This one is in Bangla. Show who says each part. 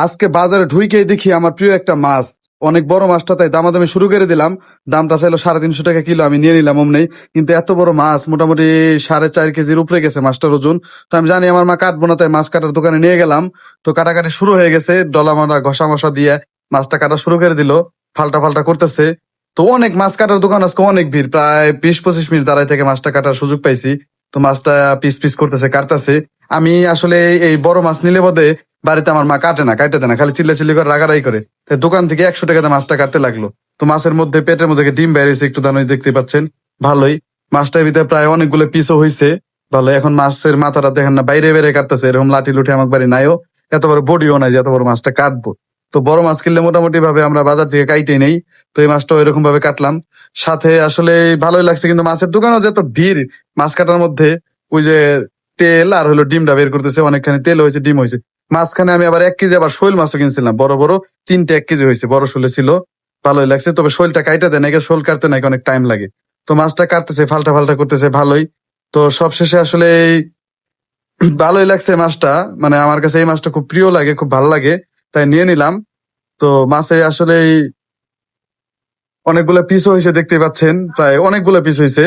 Speaker 1: আজকে বাজারে ঢুইকেই দেখি আমার প্রিয় একটা মাছ, অনেক বড় মাছটা, তাই দামাদামি শুরু করে দিলাম। দামটা চাইলো 350 টাকা কিলো, আমি নিয়ে নিলাম অমনি। কিন্তু এত বড় মাছ, মোটামুটি 4.5 কেজির উপরে গেছে মাছটার ওজন। তো আমি জানি আমার মা কাটবো না, তাই মাছ কাটার দোকানে নিয়ে গেলাম। তো কাটাকাটি শুরু হয়ে গেছে, ডলা মারা ঘষা মশা দিয়ে মাছটা কাটা শুরু করে দিল। ফাল্টা ফাল্টা করতেছে। তো অনেক মাছ কাটার দোকান, আজকে অনেক ভিড়, প্রায় 20-25 মিনিট দাঁড়াই থেকে মাছটা কাটার সুযোগ পাইছি। তো মাছটা পিস পিস করতেছে, কাটতেছে। আমি আসলে এই বড় মাছ নিলে বোধে বাড়িতে আমার মা কাটে না, কাটে দেয় না, খালি চিল্লা করে রাগারাই করে। তাই দোকান থেকে 100 টাকাতে মাছটা কাটতে লাগলো। তো মাছের মধ্যে পেটের মধ্যে ডিম বের হয়েছে, একটু দানোই দেখতে পাচ্ছেন। ভালোই। মাছটার ভিতরে প্রায় অনেকগুলো পিসও হয়েছে। ভালো। এখন মাছের মাথাটা দেখেন না বাইরে বেড়ে কাটতেছে, এরকম লাঠি লুঠি আমার বাড়ি নাইও। এত বড় বডিও নাই যে এত বড় মাছটা কাটবো। তো বড় মাছ কিনলে মোটামুটি ভাবে আমরা বাজার থেকে কাইটে নেই। তো এই মাছটা এরকম ভাবে কাটলাম। সাথে আসলে ভালোই লাগছে, কিন্তু মাছের দোকানও যে এত ভিড় মাছ কাটার মধ্যে, ওই যে তেল আর হলো ডিমটা বের করতেছে, অনেকখানি তেল হয়েছে, ডিম হয়েছে। মাঝখানে আমি আবার 1 কেজি আবার শোল মাছও কিনছিলাম, বড় বড় তিনটে 1 কেজি হয়েছে, বড় শোলে ছিল। ভালোই লাগছে, তবে শোলটা কাইটা দেয় নাকি, শোল কাটতে নাকি অনেক টাইম লাগে। তো মাছটা কাটতেছে, ফাল্টা ফাল্টা করতেছে, ভালোই। তো সবশেষে আসলে ভালোই লাগছে মাছটা। মানে আমার কাছে এই মাছটা খুব প্রিয় লাগে, খুব ভালো লাগে, তাই নিয়ে নিলাম। তো মাছে আসলে অনেকগুলো পিস হয়েছে, দেখতে পাচ্ছেন, প্রায় অনেকগুলো পিস হয়েছে।